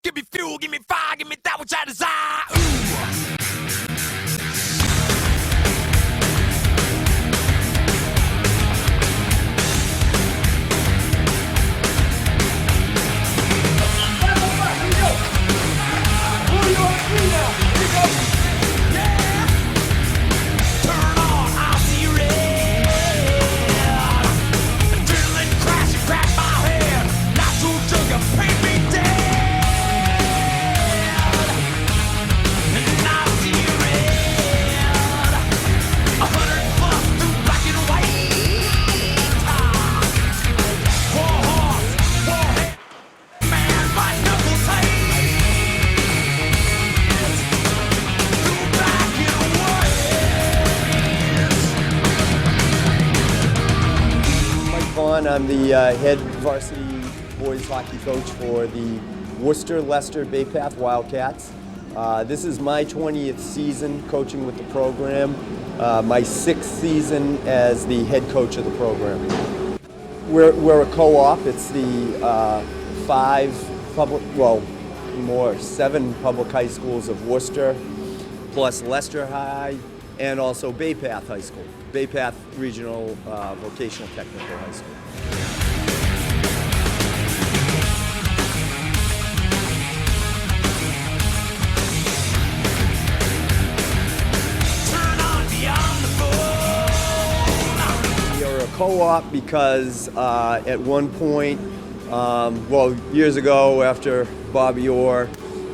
Give me fuel, give me fire, give me that which I desire. Ooh. I'm the head varsity boys hockey coach for the Worcester, Leicester, Bay Path Wildcats. This is my 20th season coaching with the program, my 6th season as the head coach of the program. We're a co-op. It's the 7 public high schools of Worcester, plus Leicester High, and also Bay Path High School, Bay Path Regional Vocational Technical High School. We are a co-op because at one point, years ago after Bobby Orr,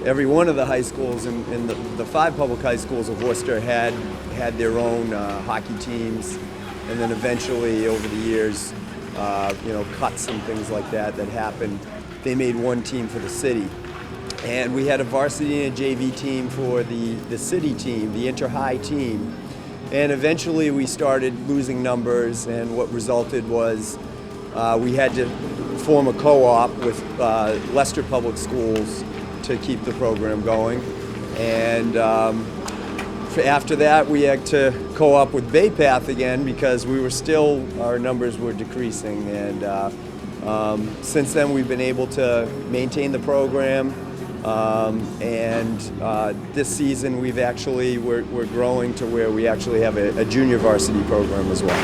every one of the high schools in the 5 public high schools of Worcester had their own hockey teams, and then eventually over the years, cuts and things like that happened, they made one team for the city. And we had a varsity and a JV team for the city team, the inter-high team. And eventually we started losing numbers, and what resulted was we had to form a co-op with Leicester Public Schools to keep the program going. And after that, we had to co-op with Bay Path again because our numbers were decreasing. And since then, we've been able to maintain the program. This season, we're growing to where we actually have a junior varsity program as well.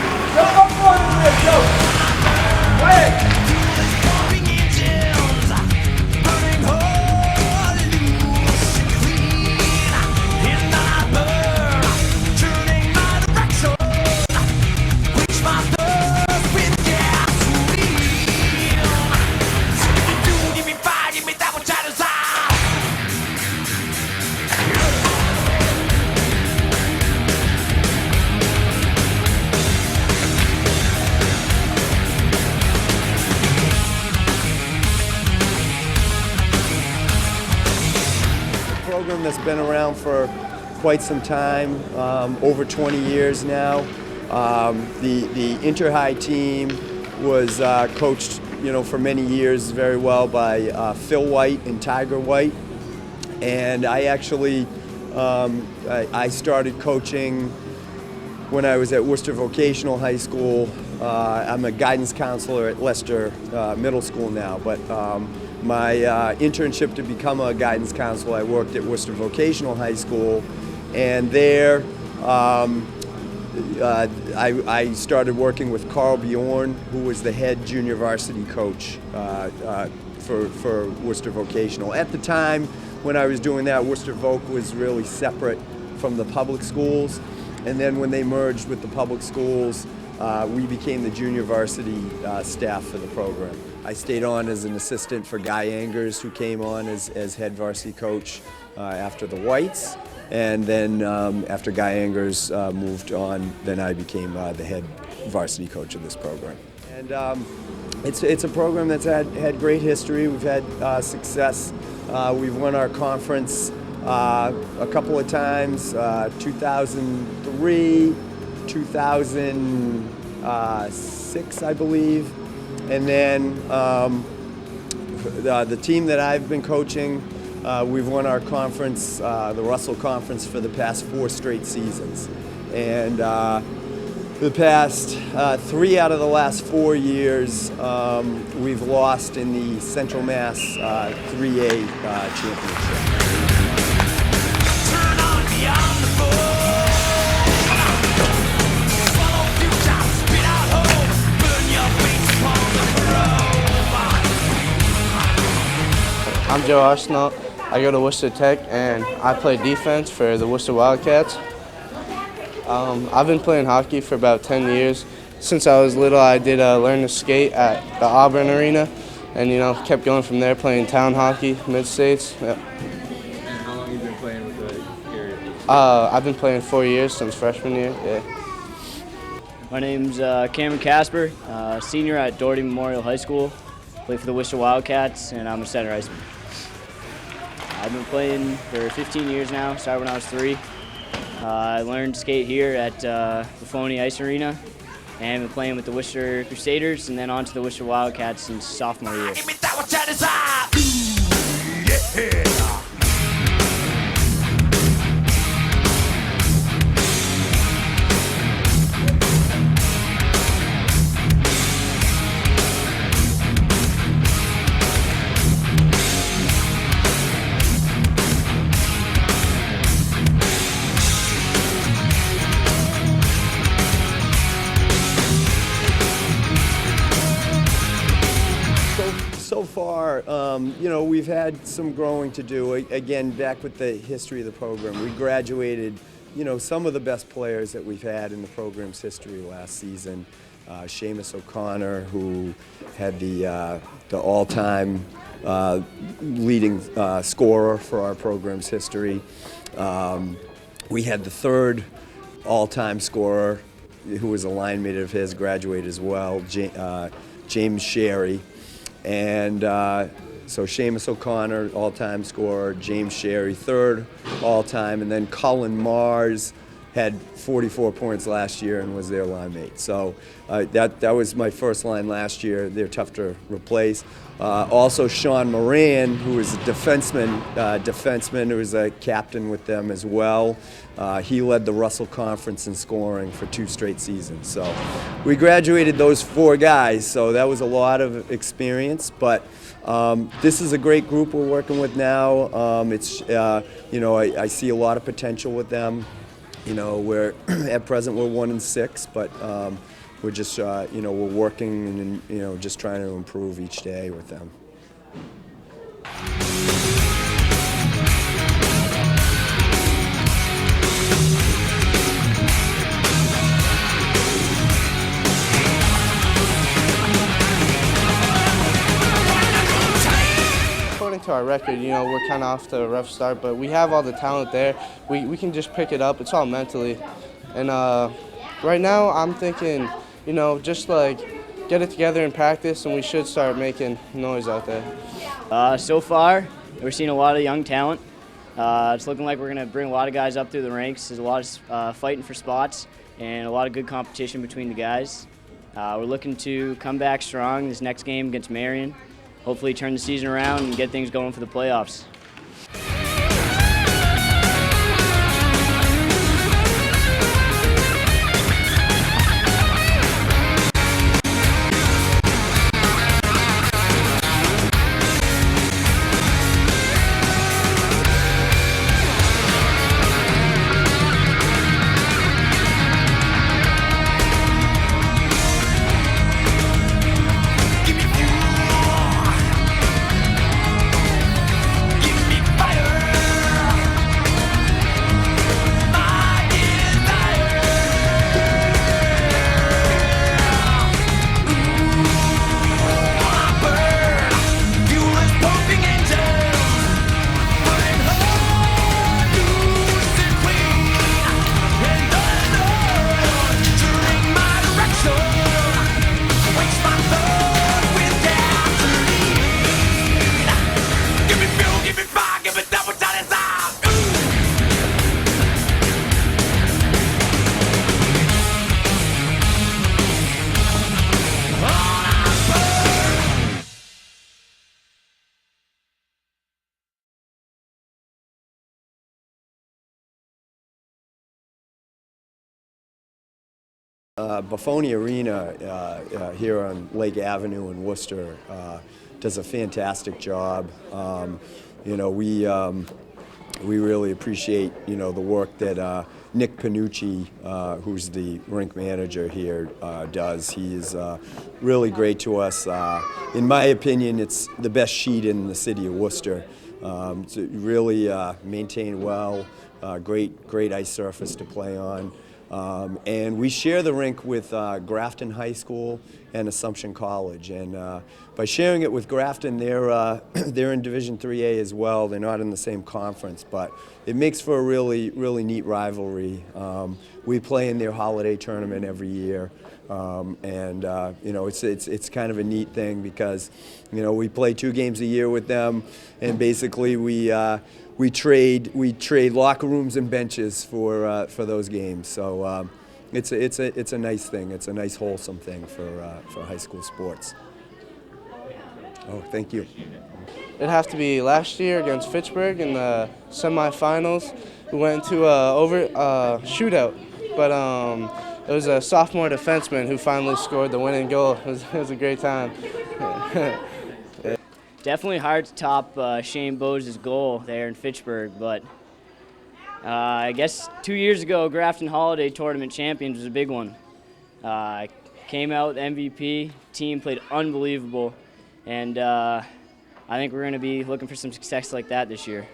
Program that's been around for quite some time, over 20 years now. The inter-high team was coached, for many years very well by Phil White and Tiger White, and I actually I started coaching when I was at Worcester Vocational High School. I'm a guidance counselor at Leicester Middle School now, but my internship to become a guidance counselor, I worked at Worcester Vocational High School, and there I started working with Carl Bjorn, who was the head junior varsity coach for Worcester Vocational. At the time when I was doing that, Worcester Voc was really separate from the public schools, and then when they merged with the public schools, we became the junior varsity staff for the program. I stayed on as an assistant for Guy Angers, who came on as head varsity coach after the Whites. And then after Guy Angers moved on, then I became the head varsity coach of this program. And it's a program that's had great history. We've had success. We've won our conference a couple of times, 2003, 2006, I believe. And then the team that I've been coaching, we've won our conference, the Russell Conference, for the past 4 straight seasons. And The past 3 out of the last 4 years, we've lost in the Central Mass 3A championship. Turn on beyond the Follow future, spit out hope. Burn your face upon the road. I'm Joe Arsenal. I go to Worcester Tech and I play defense for the Worcester Wildcats. I've been playing hockey for about 10 years. Since I was little, I did learn to skate at the Auburn Arena, and kept going from there, playing town hockey, mid-states. Yep. And how long have you been playing with the area? I've been playing 4 years since freshman year. Yeah. My name's Cameron Casper, senior at Doherty Memorial High School. Play for the Worcester Wildcats, and I'm a center iceman. I've been playing for 15 years now. Started when I was 3. I learned to skate here at the Phony Ice Arena, and been playing with the Worcester Crusaders, and then on to the Worcester Wildcats since sophomore year. Give me that what you desire. Ooh, yeah. So far, we've had some growing to do. Again, back with the history of the program, we graduated, some of the best players that we've had in the program's history last season. Seamus O'Connor, who had the all-time leading scorer for our program's history. We had the third all-time scorer, who was a line mate of his, graduate as well, James Sherry. And so Seamus O'Connor, all-time scorer, James Sherry, third all-time, and then Cullen Mars had 44 points last year and was their line mate. So that was my first line last year. They're tough to replace. Also Sean Moran, who was a defenseman who was a captain with them as well. He led the Russell Conference in scoring for 2 straight seasons. So we graduated those 4 guys, so that was a lot of experience. But this is a great group we're working with now. I see a lot of potential with them. We're at present we're 1-6, but we're just we're working and just trying to improve each day with them. According to our record, we're kind of off to a rough start, but we have all the talent there. We can just pick it up. It's all mentally. And right now I'm thinking, just get it together in practice, and we should start making noise out there. So far, we're seeing a lot of young talent. It's looking like we're going to bring a lot of guys up through the ranks. There's a lot of fighting for spots and a lot of good competition between the guys. We're looking to come back strong this next game against Marion. Hopefully turn the season around and get things going for the playoffs. Give me Buffoni Arena here on Lake Avenue in Worcester does a fantastic job. You know, we really appreciate, you know, the work that Nick Panucci, who's the rink manager here, does. He is really great to us. In my opinion, it's the best sheet in the city of Worcester. It's really maintained well, great ice surface to play on. And we share the rink with Grafton High School and Assumption College. And by sharing it with Grafton, they're in Division IIIA as well. They're not in the same conference, but it makes for a really neat rivalry. We play in their holiday tournament every year. And you know, it's kind of a neat thing because, you know, we play 2 games a year with them, and basically we trade locker rooms and benches for those games. So it's a nice thing. It's a nice wholesome thing for high school sports. Oh, thank you. It'd have to be last year against Fitchburg in the semifinals. We went to a shootout, but it was a sophomore defenseman who finally scored the winning goal. It was a great time. Definitely hard to top Shane Bowe's goal there in Fitchburg, but I guess 2 years ago, Grafton Holiday Tournament Champions was a big one. Came out MVP, team played unbelievable, and I think we're going to be looking for some success like that this year.